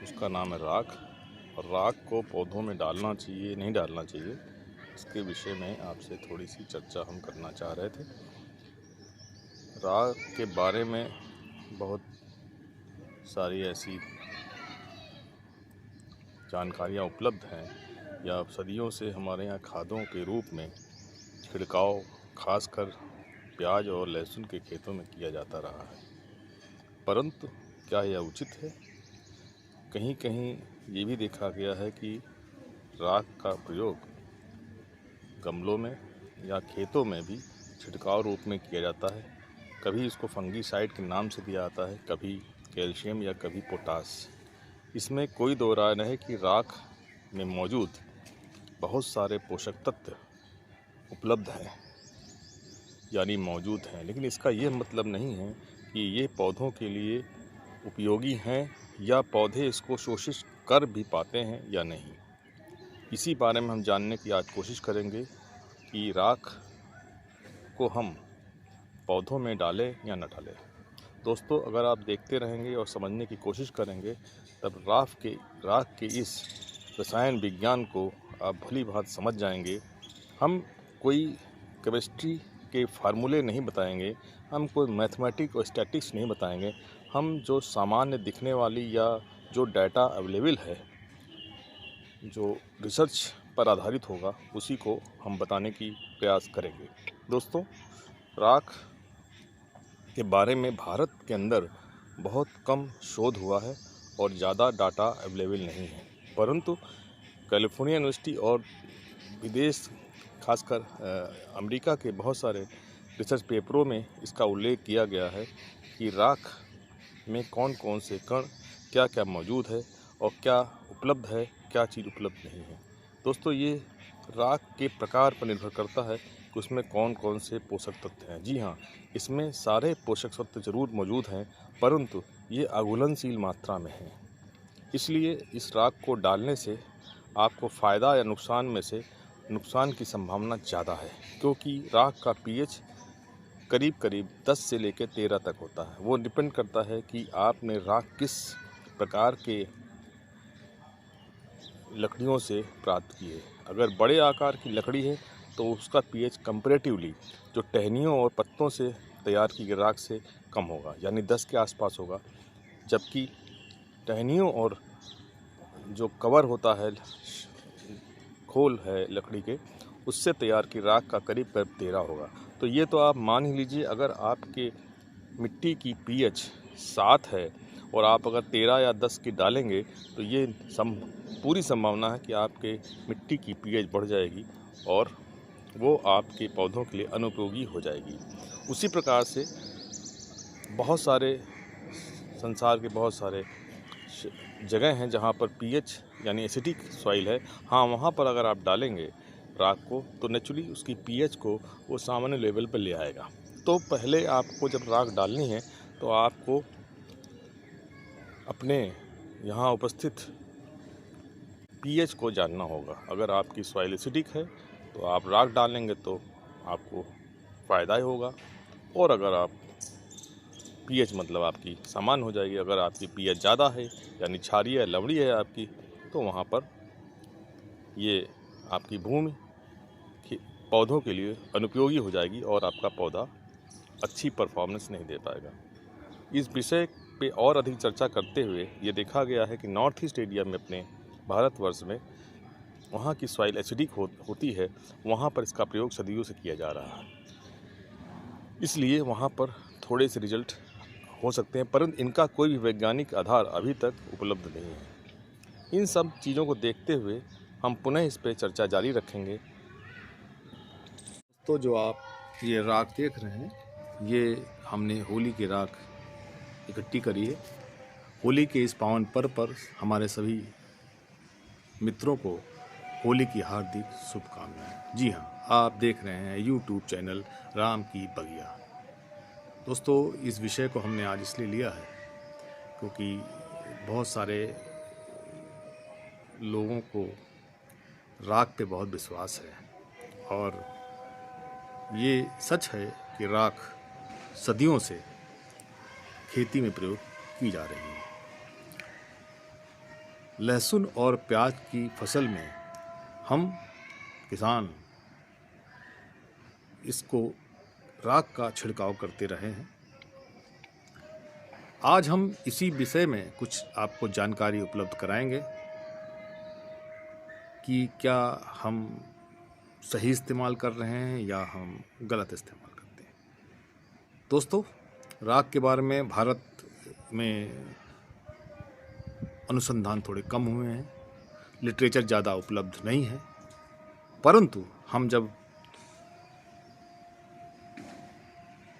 उसका नाम है राख। और राख को पौधों में डालना चाहिए नहीं डालना चाहिए, इसके विषय में आपसे थोड़ी सी चर्चा हम करना चाह रहे थे। राख के बारे में बहुत सारी ऐसी जानकारियाँ उपलब्ध हैं या सदियों से हमारे यहाँ खादों के रूप में छिड़काव खासकर प्याज और लहसुन के खेतों में किया जाता रहा है। परंतु क्या यह उचित है? कहीं कहीं ये भी देखा गया है कि राख का प्रयोग गमलों में या खेतों में भी छिड़काव रूप में किया जाता है। कभी इसको फंगीसाइड के नाम से दिया जाता है, कभी कैल्शियम या कभी पोटास। इसमें कोई दो राय नहीं कि राख में मौजूद बहुत सारे पोषक तत्व उपलब्ध हैं यानी मौजूद हैं, लेकिन इसका ये मतलब नहीं है कि ये पौधों के लिए उपयोगी हैं या पौधे इसको शोषित कर भी पाते हैं या नहीं। इसी बारे में हम जानने की आज कोशिश करेंगे कि राख को हम पौधों में डालें या न डालें। दोस्तों, अगर आप देखते रहेंगे और समझने की कोशिश करेंगे तब राख के इस रसायन विज्ञान को आप भली भांत समझ जाएंगे। हम कोई केमिस्ट्री के फार्मूले नहीं बताएंगे, हम कोई मैथमेटिक्स और स्टैटिक्स नहीं बताएंगे। हम जो सामान्य दिखने वाली या जो डाटा अवेलेबल है, जो रिसर्च पर आधारित होगा, उसी को हम बताने की प्रयास करेंगे। दोस्तों, राख के बारे में भारत के अंदर बहुत कम शोध हुआ है और ज़्यादा डाटा अवेलेबल नहीं है, परंतु कैलिफोर्निया यूनिवर्सिटी और विदेश खासकर अमेरिका के बहुत सारे रिसर्च पेपरों में इसका उल्लेख किया गया है कि राख में कौन कौन से कण क्या क्या मौजूद है और क्या उपलब्ध है, क्या चीज़ उपलब्ध नहीं है। दोस्तों, ये राख के प्रकार पर निर्भर करता है कि उसमें कौन कौन से पोषक तत्व हैं। जी हाँ, इसमें सारे पोषक तत्व जरूर मौजूद हैं, परंतु ये अघुलनशील मात्रा में हैं। इसलिए इस राख को डालने से आपको फ़ायदा या नुकसान में से नुकसान की संभावना ज़्यादा है, क्योंकि राख का पीएच करीब करीब 10 से लेकर 13 तक होता है। वो डिपेंड करता है कि आपने राख किस प्रकार के लकड़ियों से प्राप्त की है। अगर बड़े आकार की लकड़ी है तो उसका पीएच कंपैरेटिवली जो टहनियों और पत्तों से तैयार की गई राख से कम होगा, यानी 10 के आसपास होगा, जबकि टहनियों और जो कवर होता है, खोल है लकड़ी के, उससे तैयार की राख का करीब करीब 13 होगा। तो ये तो आप मान ही लीजिए, अगर आपके मिट्टी की पीएच 7 है और आप अगर 13 या 10 की डालेंगे तो ये पूरी संभावना है कि आपके मिट्टी की पीएच बढ़ जाएगी और वो आपके पौधों के लिए अनुपयोगी हो जाएगी। उसी प्रकार से बहुत सारे संसार के बहुत सारे जगह हैं जहाँ पर पीएच यानी एसिडिक सॉइल है। हाँ, वहाँ पर अगर आप डालेंगे राख को तो नेचुरली उसकी पीएच को वो सामान्य लेवल पर ले आएगा। तो पहले आपको जब राख डालनी है तो आपको अपने यहाँ उपस्थित पीएच को जानना होगा। अगर आपकी सॉइल एसिडिक है तो आप राख डालेंगे तो आपको फ़ायदा ही होगा, और अगर आप पीएच मतलब आपकी सामान्य हो जाएगी। अगर आपकी पीएच ज़्यादा है यानी क्षारीय है, लवणीय है आपकी, तो वहाँ पर ये आपकी भूमि पौधों के लिए अनुपयोगी हो जाएगी और आपका पौधा अच्छी परफॉर्मेंस नहीं दे पाएगा। इस विषय पे और अधिक चर्चा करते हुए ये देखा गया है कि नॉर्थ ईस्ट एरिया में, अपने भारतवर्ष में, वहाँ की सॉइल एसिडिक होती है, वहाँ पर इसका प्रयोग सदियों से किया जा रहा है। इसलिए वहाँ पर थोड़े से रिजल्ट हो सकते हैं, परंतु इनका कोई भी वैज्ञानिक आधार अभी तक उपलब्ध नहीं है। इन सब चीज़ों को देखते हुए हम पुनः इस पर चर्चा जारी रखेंगे। तो जो आप ये राख देख रहे हैं, ये हमने होली की राख इकट्ठी करी है। होली के इस पावन पर्व पर हमारे सभी मित्रों को होली की हार्दिक शुभकामनाएं। जी हाँ, आप देख रहे हैं यूट्यूब चैनल राम की बगिया। दोस्तों, इस विषय को हमने आज इसलिए लिया है क्योंकि बहुत सारे लोगों को राख पे बहुत विश्वास है, और ये सच है कि राख सदियों से खेती में प्रयोग की जा रही है। लहसुन और प्याज की फसल में हम किसान इसको राख का छिड़काव करते रहे हैं। आज हम इसी विषय में कुछ आपको जानकारी उपलब्ध कराएंगे कि क्या हम सही इस्तेमाल कर रहे हैं या हम गलत इस्तेमाल करते हैं। दोस्तों, राख के बारे में भारत में अनुसंधान थोड़े कम हुए हैं, लिटरेचर ज़्यादा उपलब्ध नहीं है, परंतु हम जब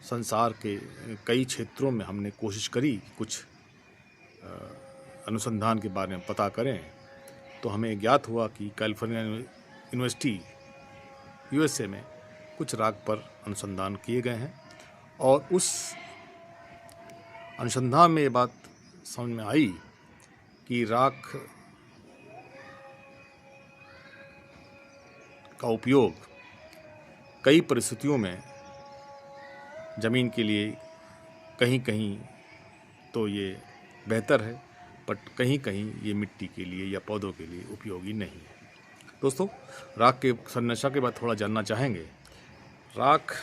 संसार के कई क्षेत्रों में हमने कोशिश करी कुछ अनुसंधान के बारे में पता करें, तो हमें ज्ञात हुआ कि कैलिफोर्निया यूनिवर्सिटी यूएसए में कुछ राख पर अनुसंधान किए गए हैं और उस अनुसंधान में ये बात समझ में आई कि राख का उपयोग कई परिस्थितियों में ज़मीन के लिए कहीं कहीं तो ये बेहतर है, बट कहीं कहीं ये मिट्टी के लिए या पौधों के लिए उपयोगी नहीं है। दोस्तों, राख के संरचना के बाद थोड़ा जानना चाहेंगे। राख,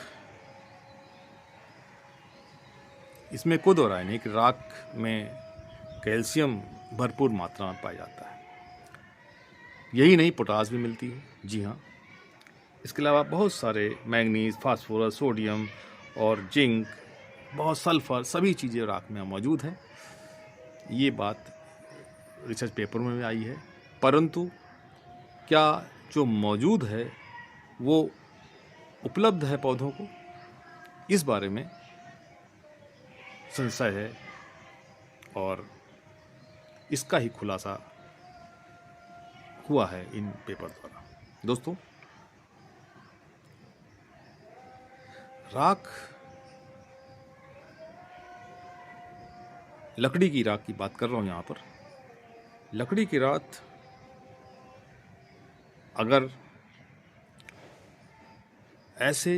इसमें कोई दो राय नहीं कि राख में कैल्शियम भरपूर मात्रा में पाया जाता है। यही नहीं, पोटास भी मिलती है। जी हाँ, इसके अलावा बहुत सारे मैंगनीज, फास्फोरस, सोडियम और जिंक, बहुत सल्फर, सभी चीज़ें राख में मौजूद हैं। ये बात रिसर्च पेपर में भी आई है, परंतु क्या जो मौजूद है वो उपलब्ध है पौधों को, इस बारे में संशय है और इसका ही खुलासा हुआ है इन पेपर द्वारा। दोस्तों, राख, लकड़ी की राख की बात कर रहा हूँ यहाँ पर। लकड़ी की राख अगर ऐसे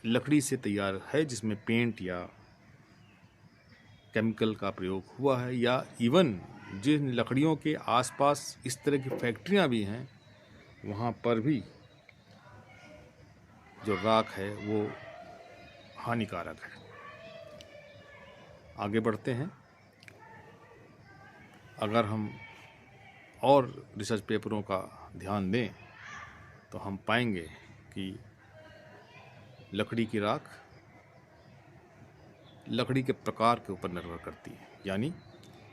लकड़ी से तैयार है जिसमें पेंट या केमिकल का प्रयोग हुआ है, या इवन जिन लकड़ियों के आसपास इस तरह की फैक्ट्रियां भी हैं, वहाँ पर भी जो राख है वो हानिकारक है। आगे बढ़ते हैं। अगर हम और रिसर्च पेपरों का ध्यान दें तो हम पाएंगे कि लकड़ी की राख लकड़ी के प्रकार के ऊपर निर्भर करती है। यानी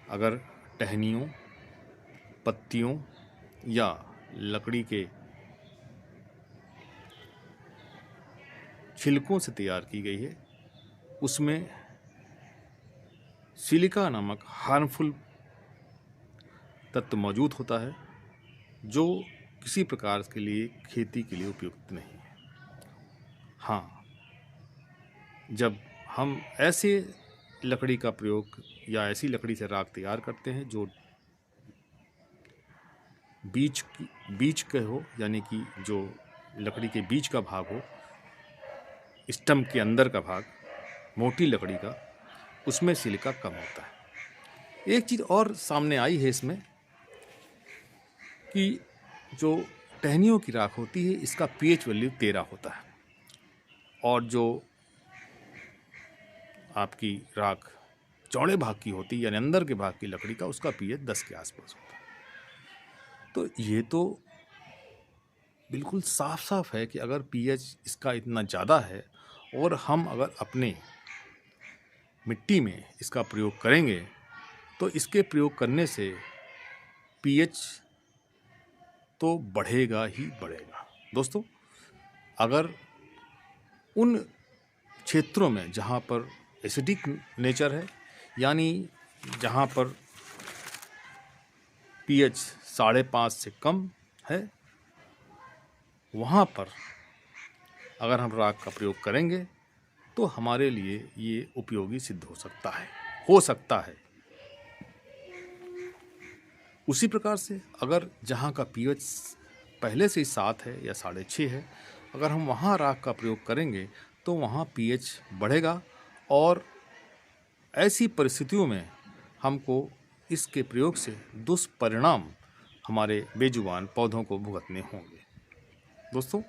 अगर टहनियों, पत्तियों या लकड़ी के छिलकों से तैयार की गई है, उसमें सिलिका नामक हार्मफुल तत्व मौजूद होता है जो किसी प्रकार के लिए खेती के लिए उपयुक्त नहीं है। हाँ, जब हम ऐसे लकड़ी का प्रयोग या ऐसी लकड़ी से राख तैयार करते हैं जो बीच के हो, यानी कि जो लकड़ी के बीच का भाग हो, स्टम्प के अंदर का भाग, मोटी लकड़ी का, उसमें सिलिका कम होता है। एक चीज़ और सामने आई है इसमें कि जो टहनियों की राख होती है, इसका पीएच वैल्यू 13 होता है और जो आपकी राख चौड़े भाग की होती है यानी अंदर के भाग की लकड़ी का, उसका पीएच 10 के आसपास होता है। तो ये तो बिल्कुल साफ साफ है कि अगर पीएच इसका इतना ज़्यादा है और हम अगर अपने मिट्टी में इसका प्रयोग करेंगे तो इसके प्रयोग करने से पीएच तो बढ़ेगा ही बढ़ेगा। दोस्तों, अगर उन क्षेत्रों में जहाँ पर एसिडिक नेचर है, यानी जहाँ पर पीएच 5.5 से कम है, वहाँ पर अगर हम राख का प्रयोग करेंगे तो हमारे लिए ये उपयोगी सिद्ध हो सकता है। उसी प्रकार से अगर जहाँ का पीएच पहले से ही 7 है या 6.5 है, अगर हम वहाँ राख का प्रयोग करेंगे तो वहाँ पीएच बढ़ेगा और ऐसी परिस्थितियों में हमको इसके प्रयोग से दुष्परिणाम हमारे बेजुबान पौधों को भुगतने होंगे। दोस्तों,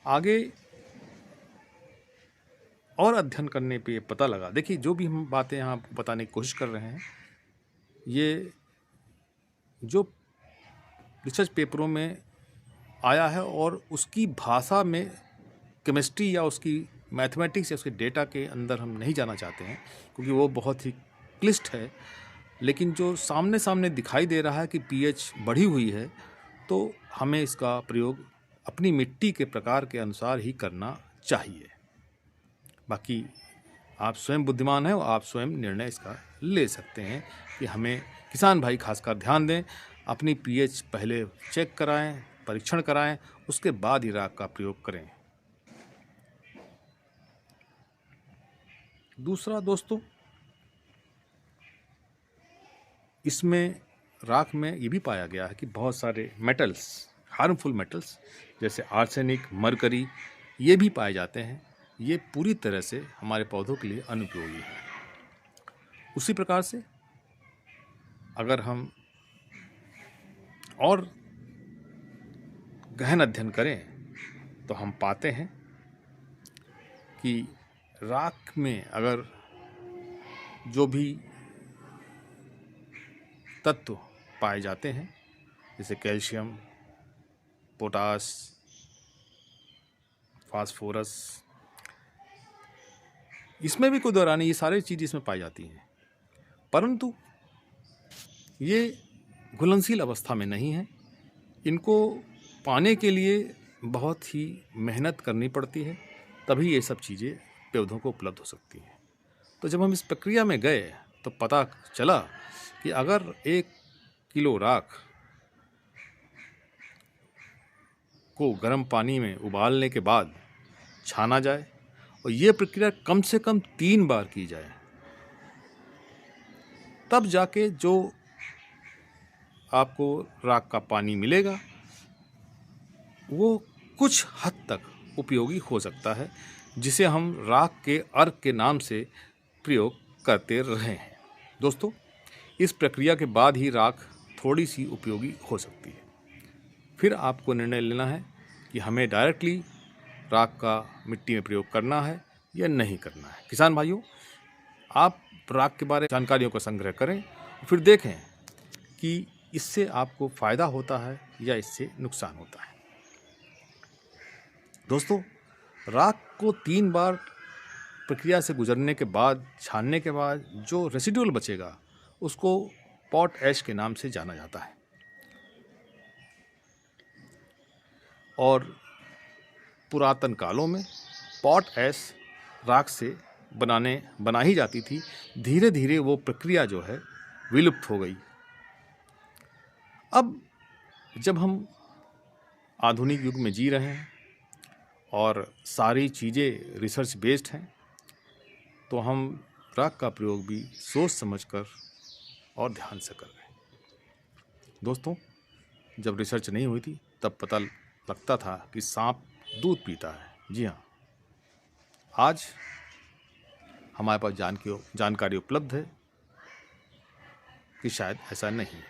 आगे और अध्ययन करने पे पता लगा, देखिए जो भी हम बातें यहाँ बताने की कोशिश कर रहे हैं, ये जो रिसर्च पेपरों में आया है और उसकी भाषा में केमिस्ट्री या उसकी मैथमेटिक्स या उसके डेटा के अंदर हम नहीं जाना चाहते हैं, क्योंकि वो बहुत ही क्लिष्ट है। लेकिन जो सामने सामने दिखाई दे रहा है कि पीएच बढ़ी हुई है, तो हमें इसका प्रयोग अपनी मिट्टी के प्रकार के अनुसार ही करना चाहिए। बाकी आप स्वयं बुद्धिमान हैं और आप स्वयं निर्णय इसका ले सकते हैं कि हमें, किसान भाई खासकर ध्यान दें, अपनी पीएच पहले चेक कराएं, परीक्षण कराएं, उसके बाद ही राख का प्रयोग करें। दूसरा दोस्तों, इसमें राख में ये भी पाया गया है कि बहुत सारे मेटल्स, हार्मफुल मेटल्स जैसे आर्सेनिक, मरकरी, ये भी पाए जाते हैं। ये पूरी तरह से हमारे पौधों के लिए अनुपयोगी है। उसी प्रकार से अगर हम और गहन अध्ययन करें तो हम पाते हैं कि राख में अगर जो भी तत्व पाए जाते हैं, जैसे कैल्शियम, पोटास, फास्फोरस, इसमें भी कोई दो राय नहीं, ये सारी चीज़ें इसमें पाई जाती हैं, परंतु ये घुलनशील अवस्था में नहीं है। इनको पाने के लिए बहुत ही मेहनत करनी पड़ती है, तभी ये सब चीज़ें पौधों को उपलब्ध हो सकती हैं। तो जब हम इस प्रक्रिया में गए तो पता चला कि अगर 1 किलो राख को गर्म पानी में उबालने के बाद छाना जाए और ये प्रक्रिया कम से कम 3 बार की जाए, तब जाके जो आपको राख का पानी मिलेगा वो कुछ हद तक उपयोगी हो सकता है, जिसे हम राख के अर्क के नाम से प्रयोग करते रहे हैं। दोस्तों, इस प्रक्रिया के बाद ही राख थोड़ी सी उपयोगी हो सकती है। फिर आपको निर्णय लेना है कि हमें डायरेक्टली राख का मिट्टी में प्रयोग करना है या नहीं करना है। किसान भाइयों, आप राख के बारे में जानकारियों का संग्रह करें, फिर देखें कि इससे आपको फ़ायदा होता है या इससे नुकसान होता है। दोस्तों, राख को 3 बार प्रक्रिया से गुजरने के बाद, छानने के बाद जो रेसिडुअल बचेगा उसको पॉट ऐश के नाम से जाना जाता है। और पुरातन कालों में पॉट ऐश राख से बना ही जाती थी। धीरे धीरे वो प्रक्रिया जो है विलुप्त हो गई। अब जब हम आधुनिक युग में जी रहे हैं और सारी चीज़ें रिसर्च बेस्ड हैं, तो हम राख का प्रयोग भी सोच समझकर और ध्यान से कर रहे हैं। दोस्तों, जब रिसर्च नहीं हुई थी तब पता लगता था कि सांप दूध पीता है। जी हाँ, आज हमारे पास जानकारी उपलब्ध है कि शायद ऐसा नहीं,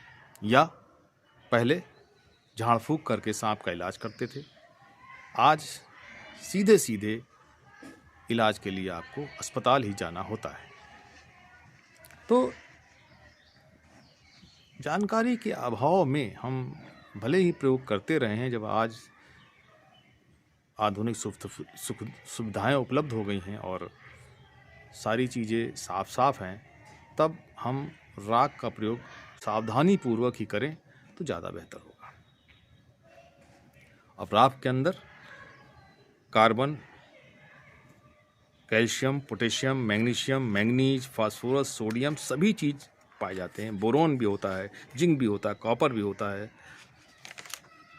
या पहले झाड़ फूंक करके सांप का इलाज करते थे, आज सीधे सीधे इलाज के लिए आपको अस्पताल ही जाना होता है। तो जानकारी के अभाव में हम भले ही प्रयोग करते रहे हैं, जब आज आधुनिक सुविधाएं उपलब्ध हो गई हैं और सारी चीज़ें साफ साफ हैं, तब हम राख का प्रयोग सावधानी पूर्वक ही करें तो ज़्यादा बेहतर होगा। अब राख के अंदर carbon, calcium, potassium, magnesium, manganese, phosphorus, sodium सभी चीज़ पाए जाते हैं। बोरोन भी होता है, जिंक भी होता है, कॉपर भी होता है,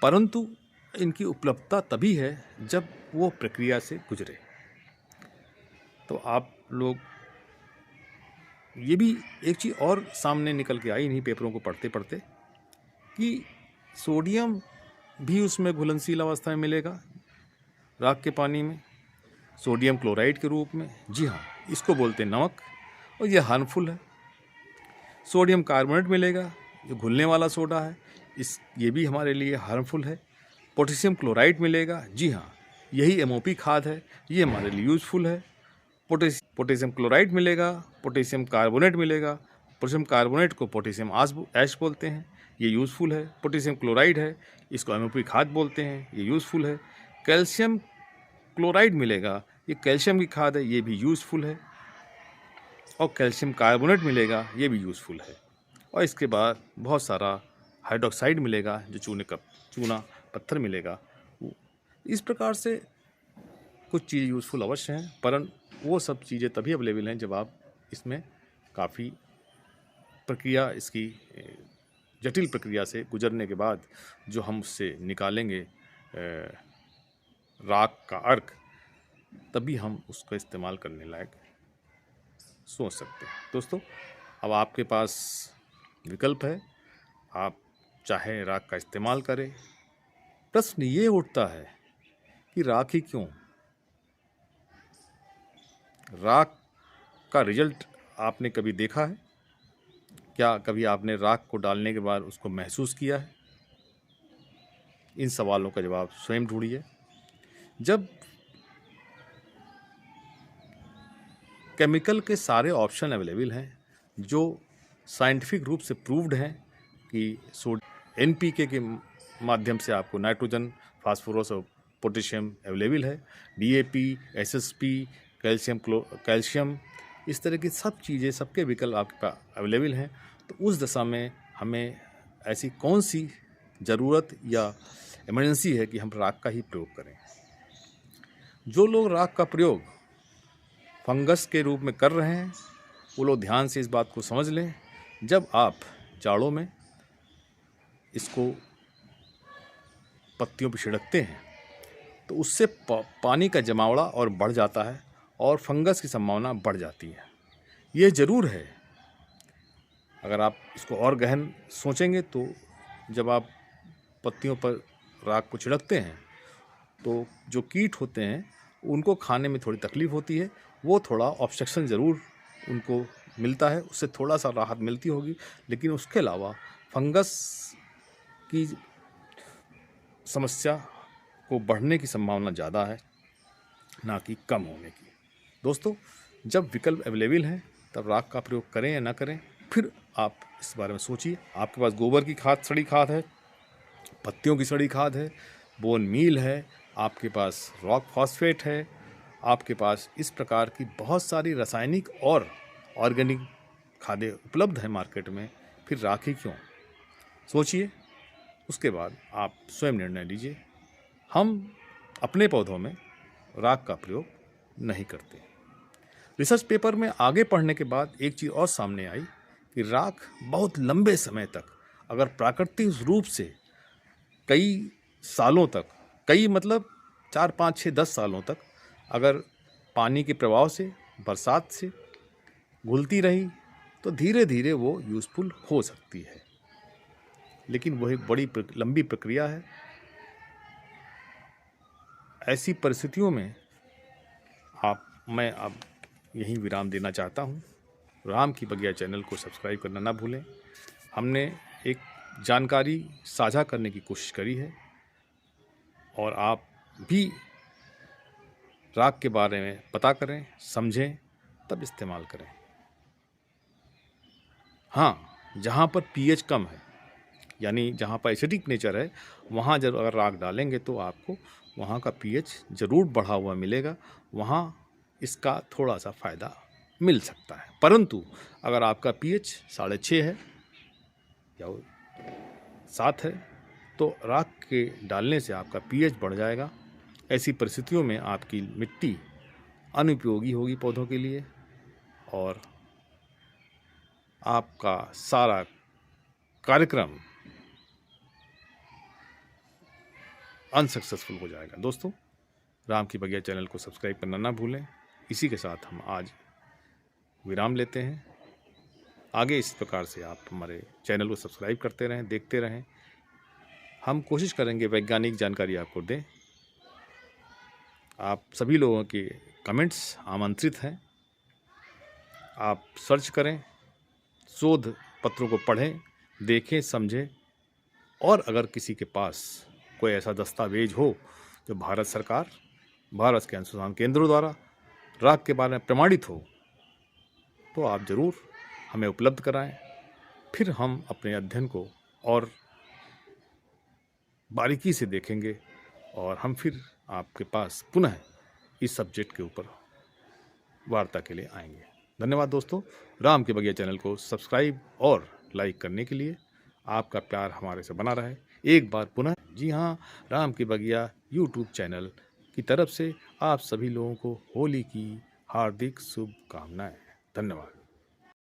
परंतु इनकी उपलब्धता तभी है जब वो प्रक्रिया से गुजरे। तो आप लोग, ये भी एक चीज़ और सामने निकल के आई इन्हीं पेपरों को पढ़ते पढ़ते कि सोडियम भी उसमें घुलनशील अवस्था में मिलेगा राख के पानी में, सोडियम क्लोराइड के रूप में। जी हाँ, इसको बोलते हैं नमक, और ये हार्मफुल है। सोडियम कार्बोनेट मिलेगा जो घुलने वाला सोडा है, ये भी हमारे लिए हार्मफुल है। पोटेशियम क्लोराइड मिलेगा, जी हाँ यही MOP खाद है, ये हमारे लिए यूज़फुल है। पोटेशियम क्लोराइड मिलेगा, पोटेशियम कार्बोनेट मिलेगा, पोटेशियम कार्बोनेट को पोटेशियम ऐश बोलते हैं, ये यूज़फुल है। पोटेशियम क्लोराइड है, इसको MOP खाद बोलते हैं, ये यूज़फुल है। कैल्शियम क्लोराइड मिलेगा, ये कैल्शियम की खाद है, ये भी यूज़फुल है। और कैल्शियम कार्बोनेट मिलेगा, ये भी यूज़फुल है। और इसके बाद बहुत सारा हाइड्रोक्साइड मिलेगा जो चूना पत्थर मिलेगा। इस प्रकार से कुछ चीज़ यूज़फुल अवश्य हैं, परंतु वो सब चीज़ें तभी अवेलेबल हैं जब आप इसमें काफ़ी प्रक्रिया, इसकी जटिल प्रक्रिया से गुजरने के बाद जो हम उससे निकालेंगे राख का अर्क, तभी हम उसका इस्तेमाल करने लायक सोच सकते हैं। दोस्तों, अब आपके पास विकल्प है, आप चाहे राख का इस्तेमाल करें। प्रश्न ये उठता है कि राख ही क्यों? राख का रिजल्ट आपने कभी देखा है क्या? कभी आपने राख को डालने के बाद उसको महसूस किया है? इन सवालों का जवाब स्वयं ढूंढिए। जब केमिकल के सारे ऑप्शन अवेलेबल हैं जो साइंटिफिक रूप से प्रूव्ड हैं कि NPK के माध्यम से आपको नाइट्रोजन, फास्फोरस और पोटेशियम अवेलेबल है, DAP, SSP, कैल्शियम, इस तरह की सब चीज़ें, सबके विकल्प आपके पास अवेलेबल हैं, तो उस दशा में हमें ऐसी कौन सी ज़रूरत या इमरजेंसी है कि हम राख का ही प्रयोग करें? जो लोग राख का प्रयोग फंगस के रूप में कर रहे हैं वो लोग ध्यान से इस बात को समझ लें। जब आप जाड़ों में इसको पत्तियों पर छिड़कते हैं तो उससे पानी का जमावड़ा और बढ़ जाता है और फंगस की संभावना बढ़ जाती है। ये ज़रूर है, अगर आप इसको और गहन सोचेंगे तो जब आप पत्तियों पर राख को छिड़कते हैं तो जो कीट होते हैं उनको खाने में थोड़ी तकलीफ़ होती है, वो थोड़ा ऑब्स्ट्रक्शन ज़रूर उनको मिलता है, उससे थोड़ा सा राहत मिलती होगी, लेकिन उसके अलावा फंगस की समस्या को बढ़ने की संभावना ज़्यादा है, ना कि कम होने की। दोस्तों, जब विकल्प अवेलेबल हैं तब राख का प्रयोग करें या ना करें, फिर आप इस बारे में सोचिए। आपके पास गोबर की खाद, सड़ी खाद है, पत्तियों की सड़ी खाद है, बोन मील है, आपके पास रॉक फॉस्फेट है, आपके पास इस प्रकार की बहुत सारी रासायनिक और ऑर्गेनिक खादें उपलब्ध हैं मार्केट में, फिर राख ही क्यों? सोचिए, उसके बाद आप स्वयं निर्णय लीजिए। हम अपने पौधों में राख का प्रयोग नहीं करते। रिसर्च पेपर में आगे पढ़ने के बाद एक चीज़ और सामने आई कि राख बहुत लंबे समय तक, अगर प्राकृतिक रूप से कई सालों तक, कई मतलब 4, 5, 6, 10 सालों तक अगर पानी के प्रभाव से, बरसात से घुलती रही तो धीरे धीरे वो यूज़फुल हो सकती है, लेकिन वह एक बड़ी लंबी प्रक्रिया है। ऐसी परिस्थितियों में मैं अब यहीं विराम देना चाहता हूँ। राम की बगिया चैनल को सब्सक्राइब करना ना भूलें। हमने एक जानकारी साझा करने की कोशिश करी है और आप भी राख के बारे में पता करें, समझें, तब इस्तेमाल करें। हाँ, जहाँ पर pH कम है, यानी जहाँ पर एसिडिक नेचर है, वहाँ जब अगर राख डालेंगे तो आपको वहाँ का pH ज़रूर बढ़ा हुआ मिलेगा, वहाँ इसका थोड़ा सा फ़ायदा मिल सकता है। परंतु अगर आपका pH 6.5 है या 7 है तो राख के डालने से आपका pH बढ़ जाएगा। ऐसी परिस्थितियों में आपकी मिट्टी अनुपयोगी होगी पौधों के लिए और आपका सारा कार्यक्रम अनसक्सेसफुल हो जाएगा। दोस्तों, राम की बगिया चैनल को सब्सक्राइब करना ना भूलें। इसी के साथ हम आज विराम लेते हैं। आगे इस प्रकार से आप हमारे चैनल को सब्सक्राइब करते रहें, देखते रहें। हम कोशिश करेंगे वैज्ञानिक जानकारी आपको दें। आप सभी लोगों के कमेंट्स आमंत्रित हैं। आप सर्च करें, शोध पत्रों को पढ़ें, देखें, समझें, और अगर किसी के पास कोई ऐसा दस्तावेज हो जो भारत सरकार, भारत के अनुसंधान केंद्रों द्वारा राख के बारे में प्रमाणित हो, तो आप ज़रूर हमें उपलब्ध कराएं। फिर हम अपने अध्ययन को और बारीकी से देखेंगे और हम फिर आपके पास पुनः इस सब्जेक्ट के ऊपर वार्ता के लिए आएंगे। धन्यवाद दोस्तों। राम के बगिया चैनल को सब्सक्राइब और लाइक करने के लिए आपका प्यार हमारे से बना रहे। एक बार पुनः जी हाँ, राम के बगिया यूट्यूब चैनल की तरफ से आप सभी लोगों को होली की हार्दिक शुभकामनाएं। धन्यवाद।